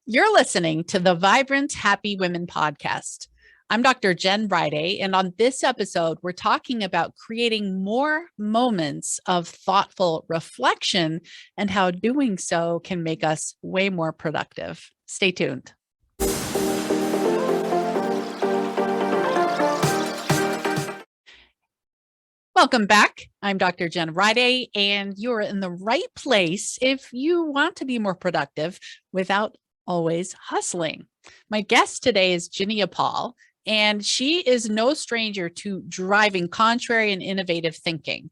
You're listening to the Vibrant Happy Women podcast. I'm Dr. Jen Riday, and on this episode, we're talking about creating more moments of thoughtful reflection and how doing so can make us way more productive. Stay tuned. Welcome back. I'm Dr. Jen Riday, and you're in the right place if you want to be more productive without always hustling. My guest today is Jinny Uppal, and she is no stranger to driving contrary and innovative thinking.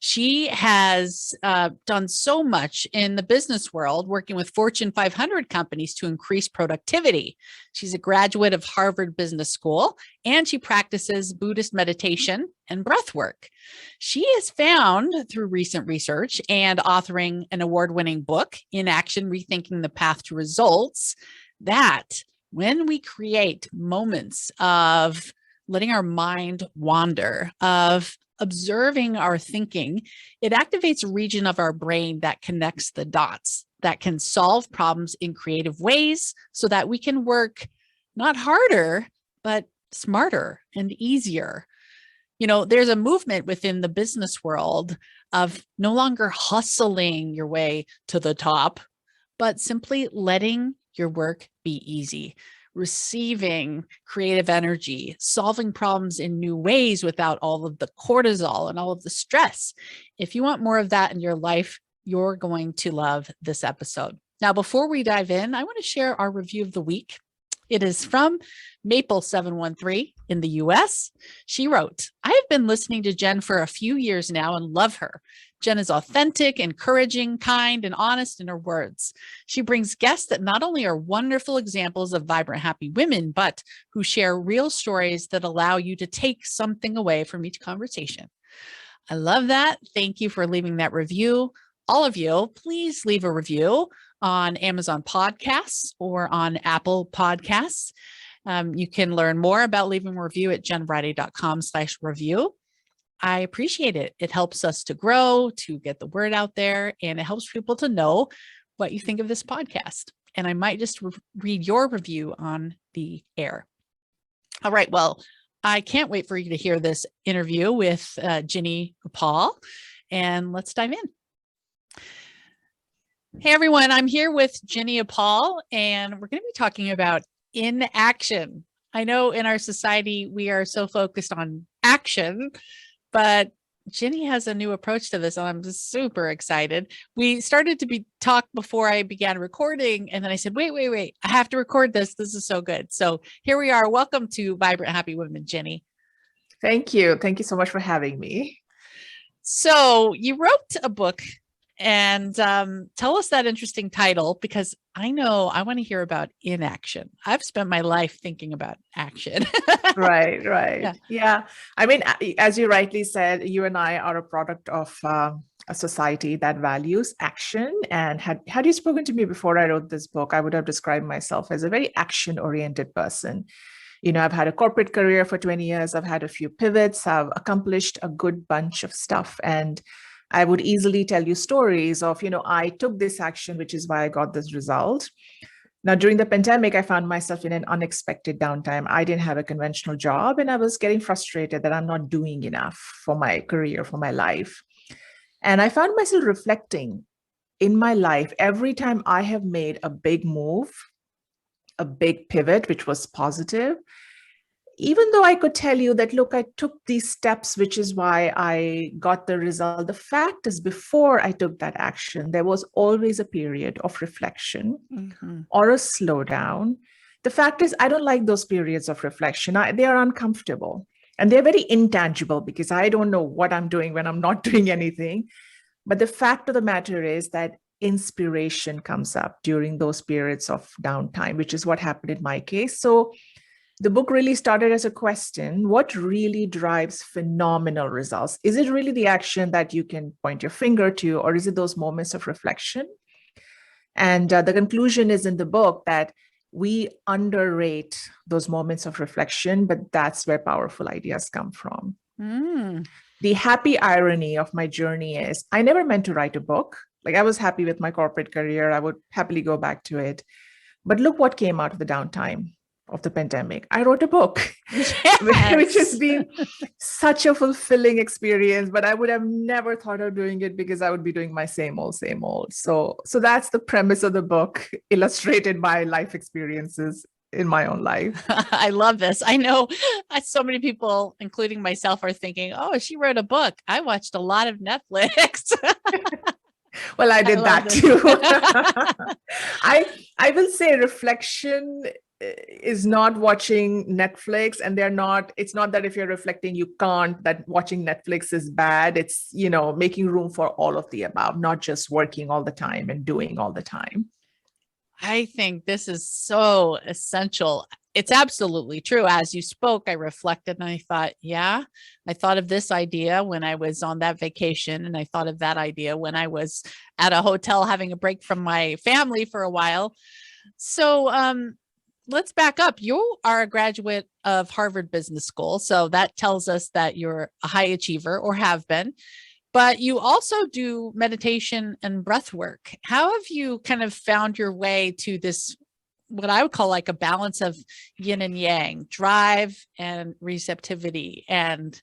She has done so much in the business world, working with Fortune 500 companies to increase productivity. She's a graduate of Harvard Business School, and she practices Buddhist meditation and breath work. She has found through recent research and authoring an award-winning book, Inaction, Rethinking the Path to Results, that when we create moments of letting our mind wander, of observing our thinking, it activates a region of our brain that connects the dots, that can solve problems in creative ways so that we can work not harder, but smarter and easier. You know, there's a movement within the business world of no longer hustling your way to the top, but simply letting your work be easy, receiving creative energy, solving problems in new ways without all of the cortisol and all of the stress. If you want more of that in your life, you're going to love this episode. Now, before we dive in, I want to share our review of the week. It is from Maple713 in the US. She wrote, I have been listening to Jen for a few years now and love her. Jen is authentic, encouraging, kind, and honest in her words. She brings guests that not only are wonderful examples of vibrant, happy women, but who share real stories that allow you to take something away from each conversation. I love that. Thank you for leaving that review. All of you, please leave a review on Amazon Podcasts or on Apple Podcasts. You can learn more about leaving a review at jenriday.com/review. I appreciate it. It helps us to grow, to get the word out there, and it helps people to know what you think of this podcast. And I might just read your review on the air. All right. Well, I can't wait for you to hear this interview with Jinny Uppal, and let's dive in. Hey, everyone. I'm here with Jinny Uppal, and we're going to be talking about inaction. I know in our society, we are so focused on action, but Jinny has a new approach to this, and I'm just super excited. We started to talk before I began recording, and then I said, wait, I have to record this. This is so good. So here we are. Welcome to Vibrant Happy Women, Jinny. Thank you. Thank you so much for having me. So you wrote a book, and tell us that interesting title, because I know I want to hear about inaction. I've spent my life thinking about action. Right. Yeah. I mean, as you rightly said, you and I are a product of a society that values action. And had you spoken to me before I wrote this book, I would have described myself as a very action-oriented person. You know, I've had a corporate career for 20 years. I've had a few pivots. I've accomplished a good bunch of stuff. And I would easily tell you stories of, I took this action, which is why I got this result. Now, during the pandemic, I found myself in an unexpected downtime. I didn't have a conventional job, and I was getting frustrated that I'm not doing enough for my career, for my life. And I found myself reflecting in my life every time I have made a big move, a big pivot, which was positive. Even though I could tell you that, look, I took these steps, which is why I got the result. The fact is, before I took that action, there was always a period of reflection or a slowdown. The fact is, I don't like those periods of reflection. They are uncomfortable and they're very intangible because I don't know what I'm doing when I'm not doing anything. But the fact of the matter is that inspiration comes up during those periods of downtime, which is what happened in my case. So the book really started as a question: what really drives phenomenal results? Is it really the action that you can point your finger to, or is it those moments of reflection? And the conclusion is in the book that we underrate those moments of reflection, but that's where powerful ideas come from. The happy irony of my journey is I never meant to write a book. Like, I was happy with my corporate career. I would happily go back to it. But look what came out of the downtime of the pandemic. I wrote a book, Yes. which has been such a fulfilling experience, but I would have never thought of doing it because I would be doing my same old, same old. So that's the premise of the book, illustrated by life experiences in my own life. I love this. I know so many people, including myself, are thinking, oh, she wrote a book. I watched a lot of Netflix. Well, I did that this. too. I will say reflection is not watching Netflix, and it's not that if you're reflecting, you can't, that watching Netflix is bad. It's, making room for all of the above, not just working all the time and doing all the time. I think this is so essential. It's absolutely true. As you spoke, I reflected and I thought, yeah, I thought of this idea when I was on that vacation. And I thought of that idea when I was at a hotel having a break from my family for a while. So let's back up. You are a graduate of Harvard Business School. So that tells us that you're a high achiever, or have been. But you also do meditation and breath work. How have you kind of found your way to this, what I would call like a balance of yin and yang, drive and receptivity, and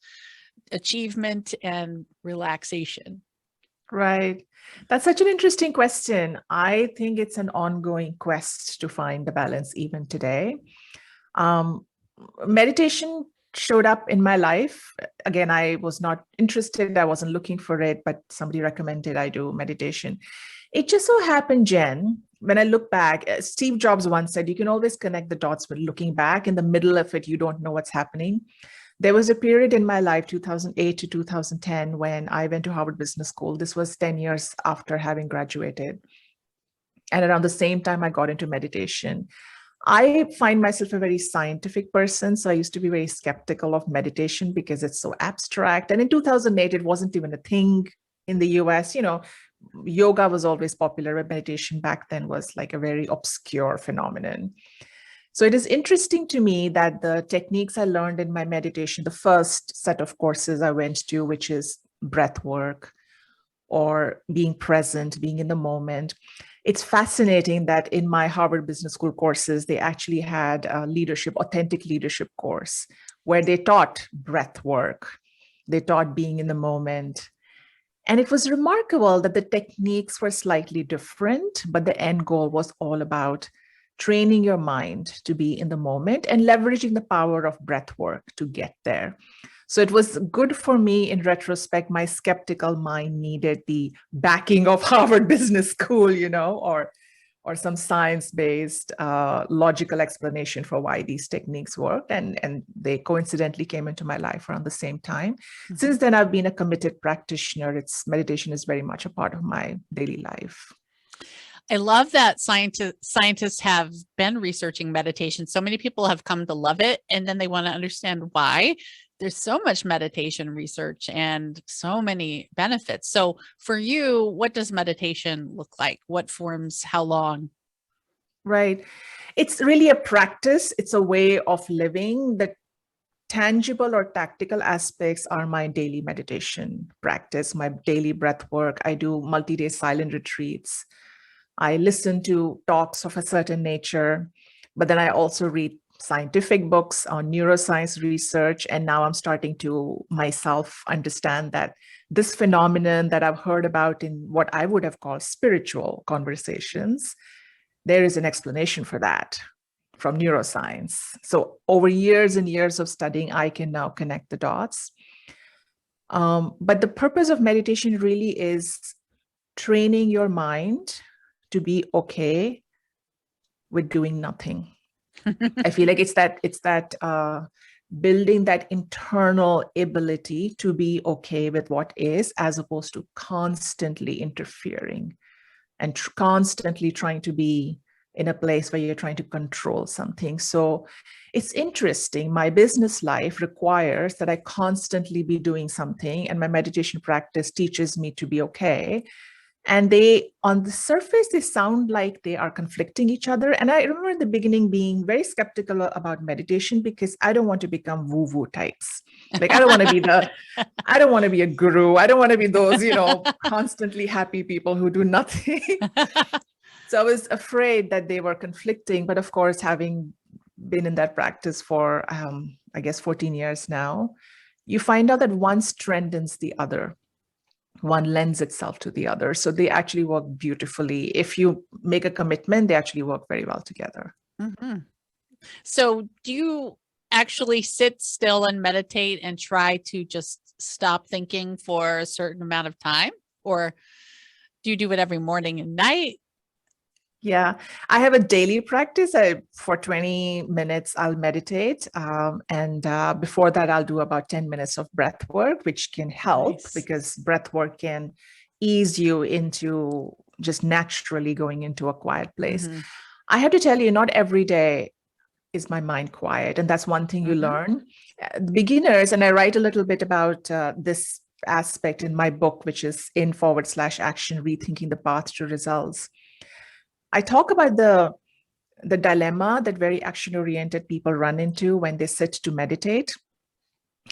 achievement and relaxation? Right. That's such an interesting question. I think it's an ongoing quest to find the balance even today. Meditation showed up in my life. Again, I was not interested. I wasn't looking for it, but somebody recommended I do meditation. It just so happened, Jen, when I look back, Steve Jobs once said, you can always connect the dots, but looking back in the middle of it, you don't know what's happening. There was a period in my life, 2008 to 2010, when I went to Harvard Business School. This was 10 years after having graduated. And around the same time, I got into meditation. I find myself a very scientific person. So I used to be very skeptical of meditation because it's so abstract. And in 2008, it wasn't even a thing in the US. Yoga was always popular, but meditation back then was like a very obscure phenomenon. So it is interesting to me that the techniques I learned in my meditation, the first set of courses I went to, which is breath work or being present, being in the moment. It's fascinating that in my Harvard Business School courses, they actually had a authentic leadership course where they taught breath work. They taught being in the moment. And it was remarkable that the techniques were slightly different, but the end goal was all about training your mind to be in the moment and leveraging the power of breath work to get there. So it was good for me in retrospect. My skeptical mind needed the backing of Harvard Business School, or some science-based logical explanation for why these techniques worked. And they coincidentally came into my life around the same time. Mm-hmm. Since then, I've been a committed practitioner. Meditation is very much a part of my daily life. I love that scientists have been researching meditation. So many people have come to love it, and then they want to understand why. There's so much meditation research and so many benefits. So for you, what does meditation look like? What forms, how long? Right. It's really a practice. It's a way of living. The tangible or tactical aspects are my daily meditation practice, my daily breath work. I do multi-day silent retreats. I listen to talks of a certain nature, but then I also read scientific books on neuroscience research. And now I'm starting to myself understand that this phenomenon that I've heard about in what I would have called spiritual conversations, there is an explanation for that from neuroscience. So over years and years of studying, I can now connect the dots. But the purpose of meditation really is training your mind to be okay with doing nothing. I feel like it's that building that internal ability to be okay with what is, as opposed to constantly interfering and constantly trying to be in a place where you're trying to control something. So it's interesting. My business life requires that I constantly be doing something, and my meditation practice teaches me to be okay. And they, on the surface, they sound like they are conflicting each other. And I remember in the beginning being very skeptical about meditation because I don't want to become woo-woo types. Like, I don't want to be a guru. I don't want to be those, constantly happy people who do nothing. So I was afraid that they were conflicting, but of course, having been in that practice for, I guess, 14 years now, you find out that one strengthens the other. One lends itself to the other. So they actually work beautifully. If you make a commitment, they actually work very well together. Mm-hmm. So do you actually sit still and meditate and try to just stop thinking for a certain amount of time? Or do you do it every morning and night? Yeah, I have a daily practice. For 20 minutes, I'll meditate. And before that, I'll do about 10 minutes of breath work, which can help because breath work can ease you into just naturally going into a quiet place. Mm-hmm. I have to tell you, not every day is my mind quiet. And that's one thing you learn. Beginners, and I write a little bit about this aspect in my book, which is in/action, rethinking the path to results. I talk about the dilemma that very action-oriented people run into when they sit to meditate.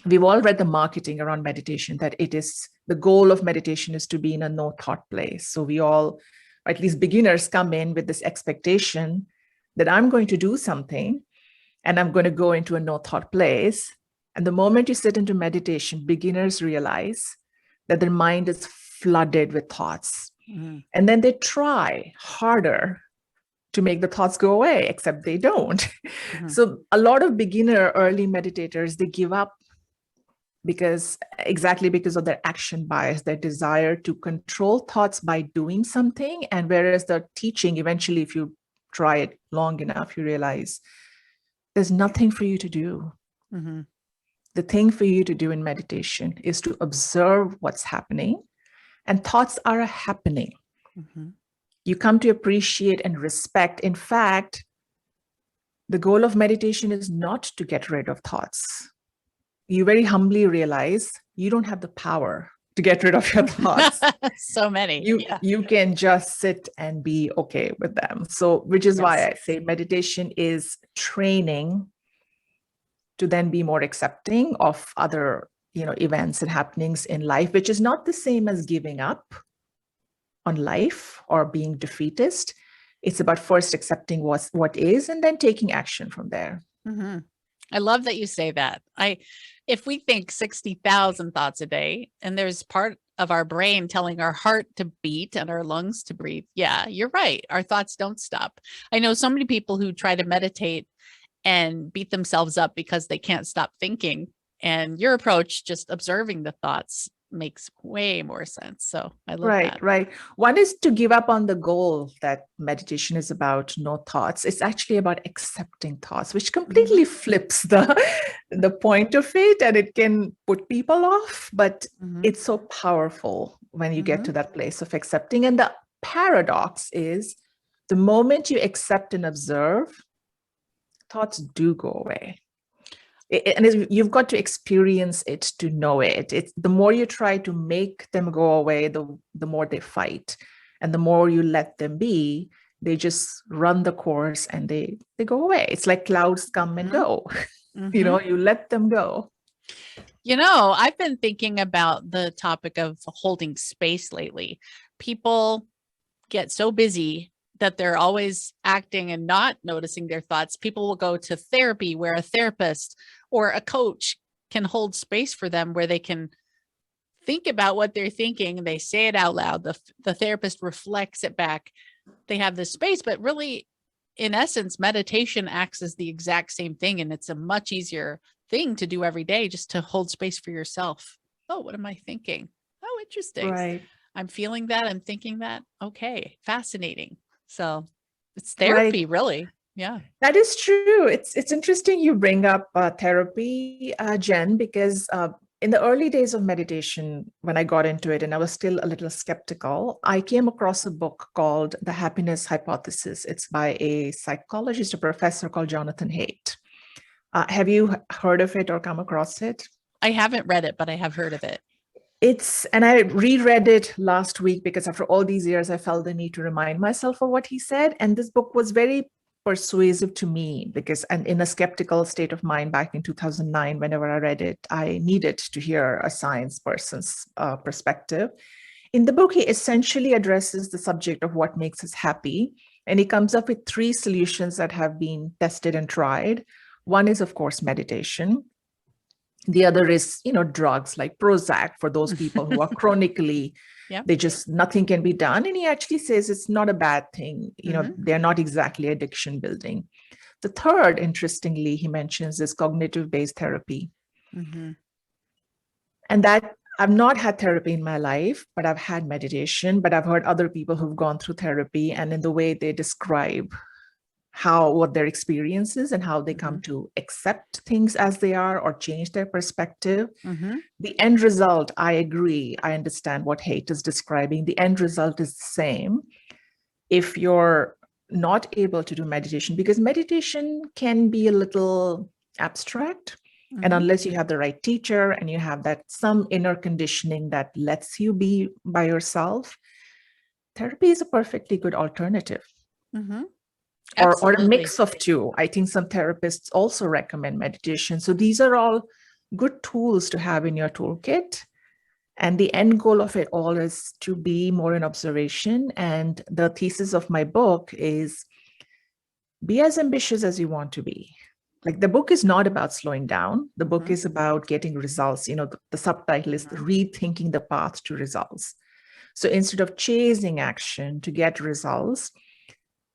We've all read the marketing around meditation, that it is the goal of meditation is to be in a no thought place. So we all, or at least beginners, come in with this expectation that I'm going to do something and I'm going to go into a no thought place. And the moment you sit into meditation, beginners realize that their mind is flooded with thoughts. Mm-hmm. And then they try harder to make the thoughts go away, except they don't. Mm-hmm. So a lot of beginner early meditators, they give up because of their action bias, their desire to control thoughts by doing something. And whereas the teaching, eventually, if you try it long enough, you realize there's nothing for you to do. Mm-hmm. The thing for you to do in meditation is to observe what's happening, and thoughts are happening. Mm-hmm. You come to appreciate and respect. In fact, the goal of meditation is not to get rid of thoughts. You very humbly realize you don't have the power to get rid of your thoughts. So many. You can just sit and be okay with them. So, which is why I say meditation is training to then be more accepting of other, events and happenings in life, which is not the same as giving up on life or being defeatist. It's about first accepting what is and then taking action from there. Mm-hmm. I love that you say that. If we think 60,000 thoughts a day, and there's part of our brain telling our heart to beat and our lungs to breathe. Yeah, you're right. Our thoughts don't stop. I know so many people who try to meditate and beat themselves up because they can't stop thinking. And your approach, just observing the thoughts, makes way more sense. So I love that. Right. One is to give up on the goal that meditation is about no thoughts. It's actually about accepting thoughts, which completely flips the point of it, and it can put people off, but it's so powerful when you get to that place of accepting. And the paradox is the moment you accept and observe, thoughts do go away. And you've got to experience it to know it. It's the more you try to make them go away, the more they fight. And the more you let them be, they just run the course and they go away. It's like clouds come and go. You let them go. I've been thinking about the topic of holding space lately. People get so busy that they're always acting and not noticing their thoughts. People will go to therapy where a therapist or a coach can hold space for them, where they can think about what they're thinking. They say it out loud. The therapist reflects it back. They have this space, but really, in essence, meditation acts as the exact same thing. And it's a much easier thing to do every day, just to hold space for yourself. Oh, what am I thinking? Oh, interesting. Right. I'm feeling that. I'm thinking that. Okay. Fascinating. So it's therapy, really. Yeah. That is true. It's interesting you bring up therapy, Jen, because in the early days of meditation, when I got into it and I was still a little skeptical, I came across a book called The Happiness Hypothesis. It's by a psychologist, a professor called Jonathan Haidt. Have you heard of it or come across it? I haven't read it, but I have heard of it. And I reread it last week because after all these years, I felt the need to remind myself of what he said. And this book was very persuasive to me because, and in a skeptical state of mind back in 2009, whenever I read it, I needed to hear a science person's perspective. In the book, he essentially addresses the subject of what makes us happy. And he comes up with 3 solutions that have been tested and tried. One is, of course, meditation. The other is, drugs like Prozac for those people who are chronically, Yep. they just, nothing can be done. And he actually says it's not a bad thing. They're not exactly addiction building. The third, interestingly, he mentions is cognitive-based therapy. And that I've not had therapy in my life, but I've had meditation, but I've heard other people who've gone through therapy, and in the way they describe what their experience is and how they come to accept things as they are or change their perspective. The end result, I agree. I understand what Haidt is describing. The end result is the same. If you're not able to do meditation, because meditation can be a little abstract. And unless you have the right teacher and you have that some inner conditioning that lets you be by yourself, therapy is a perfectly good alternative. Or a mix of two. I think some therapists also recommend meditation. So these are all good tools to have in your toolkit. And the end goal of it all is to be more in observation. And the thesis of my book is be as ambitious as you want to be. Like, the book is not about slowing down. The book is about getting results. The subtitle is rethinking the path to results. So instead of chasing action to get results,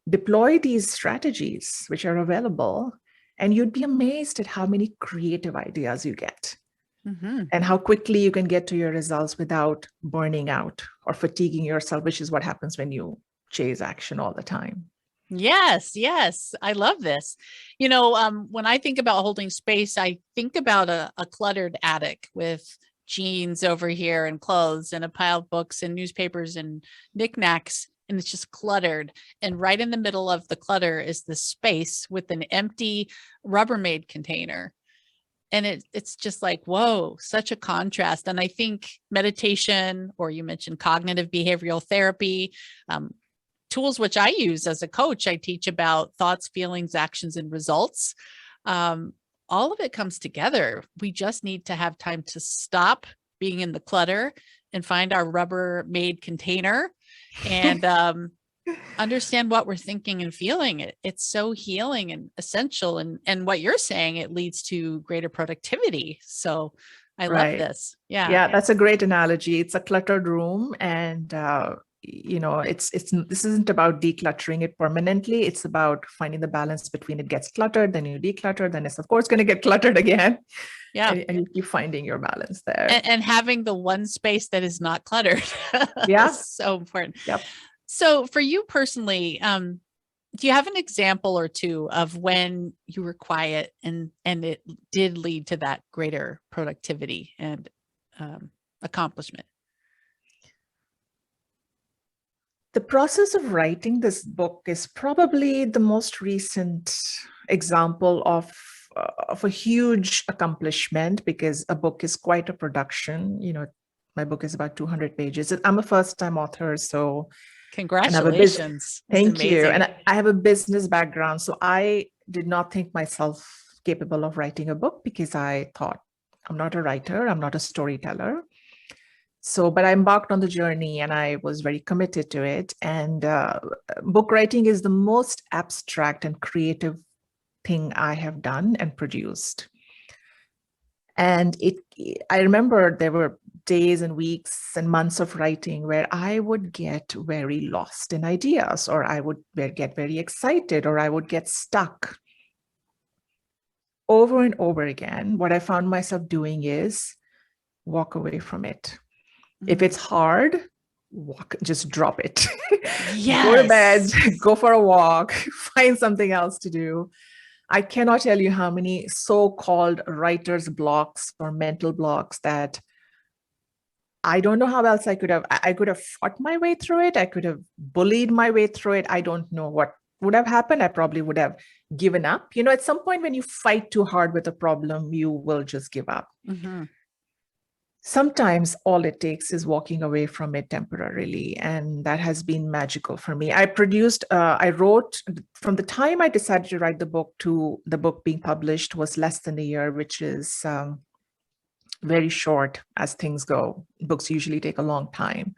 deploy these strategies which are available, and you'd be amazed at how many creative ideas you get and how quickly you can get to your results without burning out or fatiguing yourself, which is what happens when you chase action all the time. Yes, yes. I love this. When I think about holding space, I think about a cluttered attic with jeans over here and clothes and a pile of books and newspapers and knickknacks, and it's just cluttered. And right in the middle of the clutter is the space with an empty Rubbermaid container. And it's just like, whoa, such a contrast. And I think meditation, or you mentioned cognitive behavioral therapy, tools which I use as a coach. I teach about thoughts, feelings, actions, and results. All of it comes together. We just need to have time to stop being in the clutter and find our Rubbermaid container and understand what we're thinking and feeling. It's so healing and essential. And what you're saying, it leads to greater productivity. So I love this. Yeah, that's a great analogy. It's a cluttered room, and this isn't about decluttering it permanently. It's about finding the balance between it gets cluttered, then you declutter, then it's of course going to get cluttered again. Yeah. And you keep finding your balance there. And having the one space that is not cluttered. Yeah. So important. Yep. So for you personally, do you have an example or two of when you were quiet and it did lead to that greater productivity and accomplishment? The process of writing this book is probably the most recent example of a huge accomplishment, because a book is quite a production. My book is about 200 pages. I'm a first-time author, so congratulations. Thank you. And I have a business background, so I did not think myself capable of writing a book because I thought, I'm not a writer, I'm not a storyteller. But I embarked on the journey and I was very committed to it. And book writing is the most abstract and creative thing I have done and produced. And I remember there were days and weeks and months of writing where I would get very lost in ideas, or I would get very excited, or I would get stuck. Over and over again, what I found myself doing is walk away from it. If it's hard, just drop it. Yes. Go to bed, go for a walk, find something else to do. I cannot tell you how many so-called writer's blocks or mental blocks that I don't know how else I could have fought my way through it. I could have bullied my way through it. I don't know what would have happened. I probably would have given up. At some point when you fight too hard with a problem, you will just give up. Sometimes all it takes is walking away from it temporarily. And that has been magical for me. I wrote from the time I decided to write the book to the book being published was less than a year, which is very short as things go. Books usually take a long time.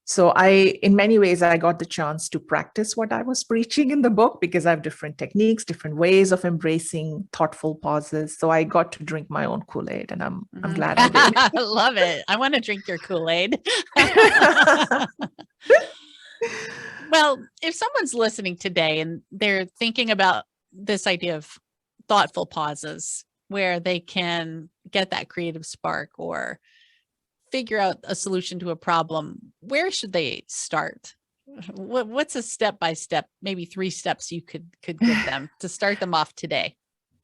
So in many ways, I got the chance to practice what I was preaching in the book because I have different techniques, different ways of embracing thoughtful pauses. So I got to drink my own Kool-Aid, and I'm glad I did. I love it. I want to drink your Kool-Aid. Well, if someone's listening today and they're thinking about this idea of thoughtful pauses where they can get that creative spark or figure out a solution to a problem, where should they start? What's a step-by-step, maybe 3 steps you could give them to start them off today?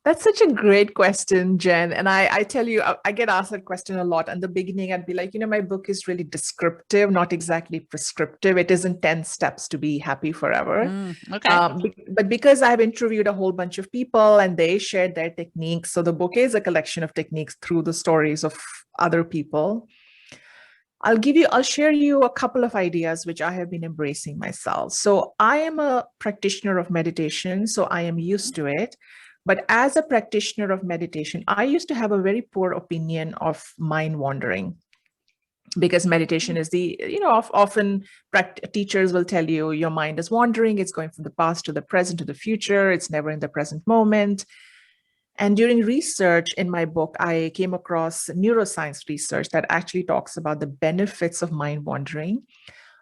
That's such a great question, Jen. And I tell you, I get asked that question a lot. In the beginning, I'd be like, my book is really descriptive, not exactly prescriptive. It isn't 10 steps to be happy forever. Okay. But because I've interviewed a whole bunch of people and they shared their techniques, so the book is a collection of techniques through the stories of other people. I'll share you a couple of ideas which I have been embracing myself. So I am a practitioner of meditation, so I am used to it. But as a practitioner of meditation, I used to have a very poor opinion of mind wandering because meditation is often teachers will tell you your mind is wandering. It's going from the past to the present to the future. It's never in the present moment. And during research in my book, I came across neuroscience research that actually talks about the benefits of mind wandering.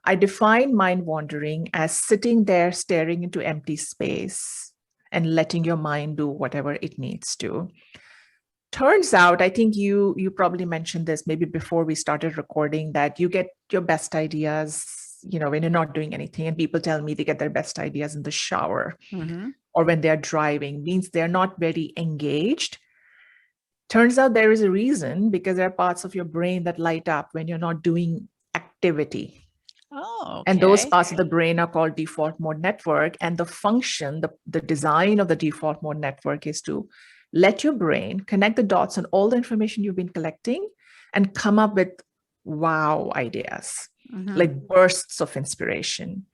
I define mind wandering as sitting there staring into empty space and letting your mind do whatever it needs to. Turns out, I think you probably mentioned this maybe before we started recording, that you get your best ideas, when you're not doing anything. And people tell me they get their best ideas in the shower or when they're driving, means they're not very engaged. Turns out there is a reason, because there are parts of your brain that light up when you're not doing activity. Oh, okay. And those parts of the brain are called default mode network. And the function, the design of the default mode network is to let your brain connect the dots on all the information you've been collecting and come up with wow ideas, like bursts of inspiration.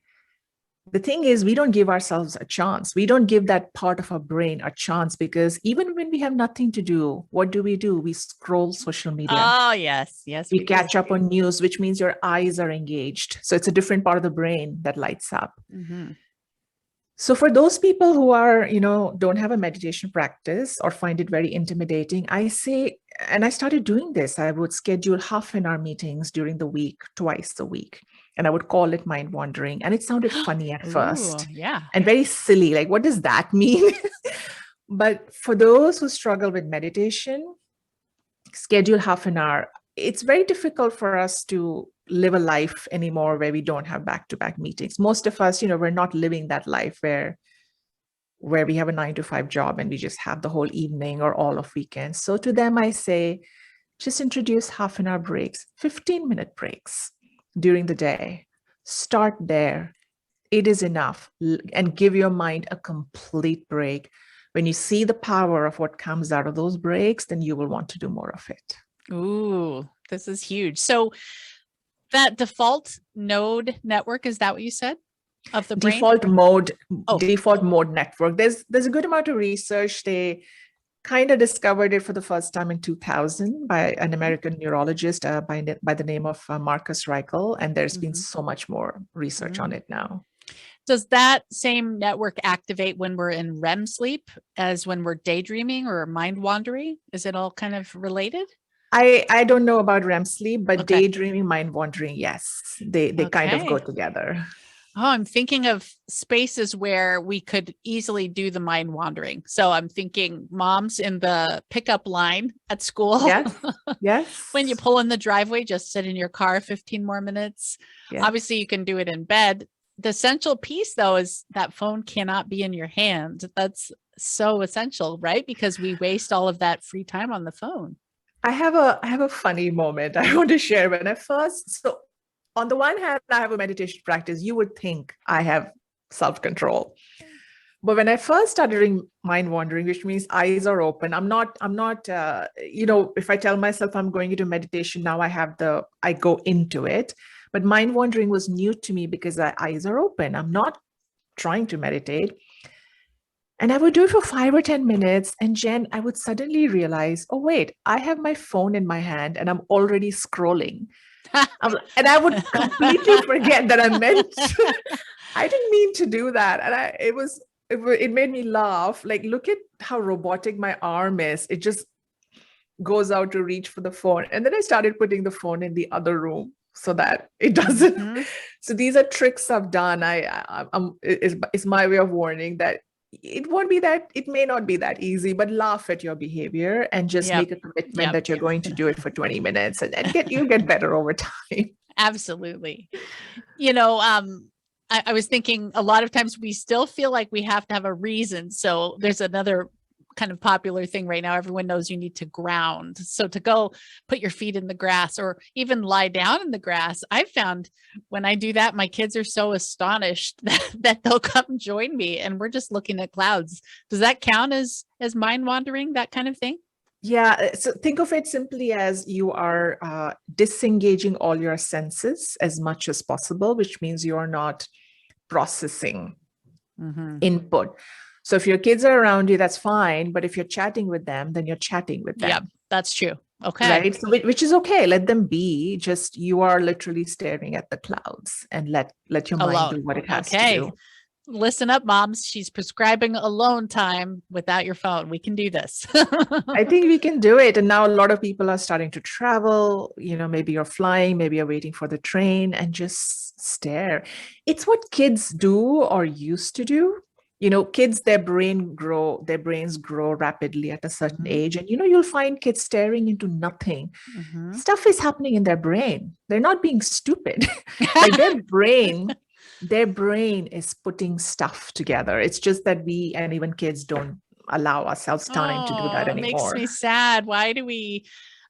The thing is, we don't give ourselves a chance. We don't give that part of our brain a chance, because even when we have nothing to do, what do? We scroll social media. Oh, yes. Yes. We catch up on news, which means your eyes are engaged. So it's a different part of the brain that lights up. So for those people who are, don't have a meditation practice or find it very intimidating, I say, and I started doing this, I would schedule half-an-hour meetings during the week, twice a week. And I would call it mind wandering. And it sounded funny at first. Yeah. And very silly. Like, what does that mean? But for those who struggle with meditation, schedule half an hour. It's very difficult for us to live a life anymore where we don't have back-to-back meetings. Most of us, we're not living that life where we have a 9-to-5 job and we just have the whole evening or all of weekends. So to them, I say, just introduce half-an-hour breaks, 15-minute breaks during the day. Start there. It is enough. And give your mind a complete break. When you see the power of what comes out of those breaks, then you will want to do more of it. Ooh, this is huge. So that default node network, is that what you said? Of the brain? Default mode network. There's a good amount of research. They kind of discovered it for the first time in 2000 by an American neurologist by the name of Marcus Reichel. And there's been so much more research on it now. Does that same network activate when we're in REM sleep as when we're daydreaming or mind wandering? Is it all kind of related? I don't know about REM sleep, but daydreaming, mind wandering, yes, they kind of go together. Oh, I'm thinking of spaces where we could easily do the mind wandering. So I'm thinking moms in the pickup line at school. Yes. When you pull in the driveway, just sit in your car 15 more minutes. Yes. Obviously, you can do it in bed. The essential piece, though, is that phone cannot be in your hand. That's so essential, right? Because we waste all of that free time on the phone. I have a funny moment I want to share. When I first, so on the one hand, I have a meditation practice. You would think I have self-control. But when I first started doing mind wandering, which means eyes are open, I'm not, if I tell myself I'm going into meditation, now I go into it. But mind wandering was new to me because eyes are open. I'm not trying to meditate. And I would do it for 5 or 10 minutes. And Jen, I would suddenly realize, oh, wait, I have my phone in my hand and I'm already scrolling. And I would completely forget that I meant, I didn't mean to do that. And it made me laugh. Like, look at how robotic my arm is. It just goes out to reach for the phone. And then I started putting the phone in the other room so that it doesn't. Mhm. So these are tricks I've done. It's my way of warning that it may not be that easy, but laugh at your behavior and just Yep. make a commitment Yep. that you're going to do it for 20 minutes and you'll get better over time. Absolutely. You know, I was thinking a lot of times we still feel like we have to have a reason. So there's another kind of popular thing right now. Everyone knows you need to ground. So to go put your feet in the grass or even lie down in the grass, I found when I do that, my kids are so astonished that they'll come join me and we're just looking at clouds. Does that count as mind wandering, that kind of thing? Yeah, so think of it simply as you are disengaging all your senses as much as possible, which means you're not processing input. So if your kids are around you, that's fine. But if you're chatting with them, then you're chatting with them. Yeah, that's true. Okay. Right. So, which is okay. Let them be. Just you are literally staring at the clouds and let your mind do what it has to do. Listen up, moms. She's prescribing alone time without your phone. We can do this. I think we can do it. And now a lot of people are starting to travel. Maybe you're flying, maybe you're waiting for the train and just stare. It's what kids do or used to do. Kids, their brains grow rapidly at a certain age. And, you'll find kids staring into nothing. Stuff is happening in their brain. They're not being stupid. Like their brain is putting stuff together. It's just that we and even kids don't allow ourselves time to do that anymore. It makes me sad.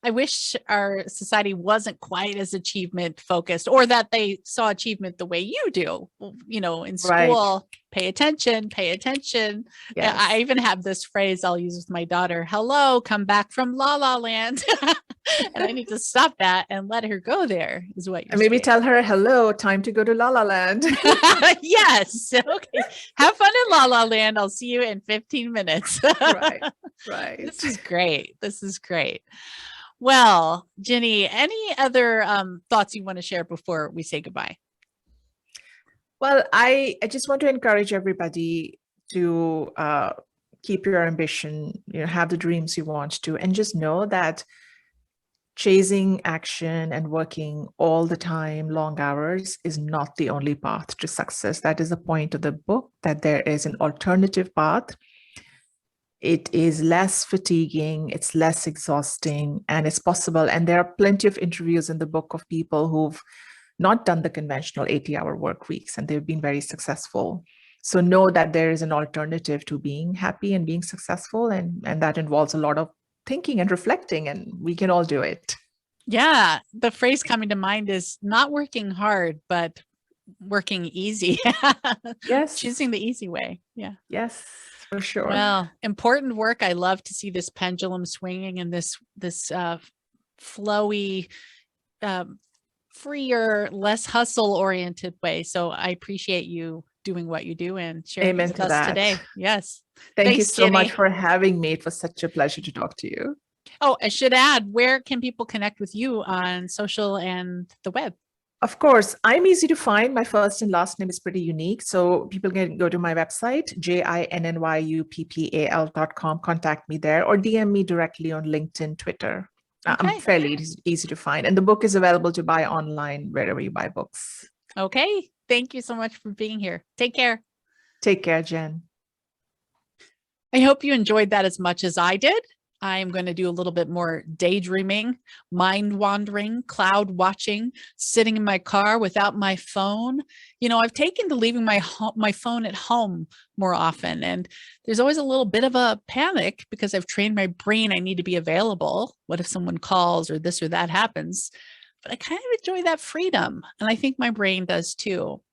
I wish our society wasn't quite as achievement focused, or that they saw achievement the way you do, in school. Pay attention, pay attention. Yes. I even have this phrase I'll use with my daughter. Hello, come back from La La Land. And I need to stop that and let her go there is what you're maybe saying. Tell her, hello, time to go to La La Land. Yes. Okay. Have fun in La La Land. I'll see you in 15 minutes. Right. This is great. Well, Jinny, any other thoughts you want to share before we say goodbye? Well, I just want to encourage everybody to keep your ambition, have the dreams you want to, and just know that chasing action and working all the time, long hours, is not the only path to success. That is the point of the book, that there is an alternative path. It is less fatiguing, it's less exhausting, and it's possible. And there are plenty of interviews in the book of people who've not done the conventional 80-hour work weeks, and they've been very successful. So know that there is an alternative to being happy and being successful, and that involves a lot of thinking and reflecting, and we can all do it. Yeah, the phrase coming to mind is not working hard, but working easy. Yes. Choosing the easy way. Yeah. Yes, for sure. Well, important work. I love to see this pendulum swinging in this flowy, freer, less hustle oriented way. So I appreciate you doing what you do and sharing with us today. Yes. Thanks, you so much for having me. It was such a pleasure to talk to you. Oh, I should add, where can people connect with you on social and the web? Of course, I'm easy to find. My first and last name is pretty unique. So people can go to my website, JINNYUPPAL.com, contact me there, or DM me directly on LinkedIn, Twitter. Okay. I'm fairly easy to find. And the book is available to buy online wherever you buy books. Okay. Thank you so much for being here. Take care. Take care, Jen. I hope you enjoyed that as much as I did. I'm going to do a little bit more daydreaming, mind wandering, cloud watching, sitting in my car without my phone. I've taken to leaving my phone at home more often. And there's always a little bit of a panic because I've trained my brain. I need to be available. What if someone calls or this or that happens? But I kind of enjoy that freedom. And I think my brain does too.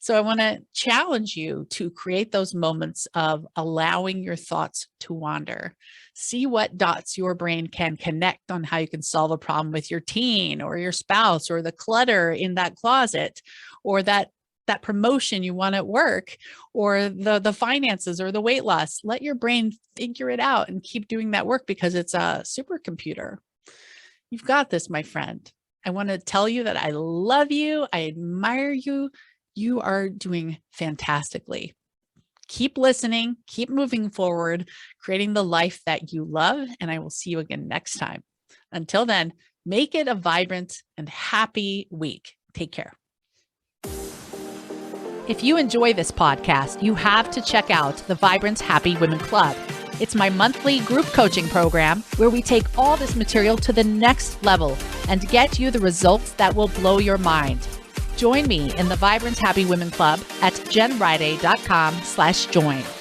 So I want to challenge you to create those moments of allowing your thoughts to wander. See what dots your brain can connect on how you can solve a problem with your teen or your spouse or the clutter in that closet or that promotion you want at work or the finances or the weight loss. Let your brain figure it out and keep doing that work because it's a supercomputer. You've got this, my friend. I want to tell you that I love you. I admire you. You are doing fantastically. Keep listening, keep moving forward, creating the life that you love, and I will see you again next time. Until then, make it a vibrant and happy week. Take care. If you enjoy this podcast, you have to check out the Vibrant Happy Women Club. It's my monthly group coaching program where we take all this material to the next level and get you the results that will blow your mind. Join me in the Vibrant Happy Women Club at jenriday.com/join.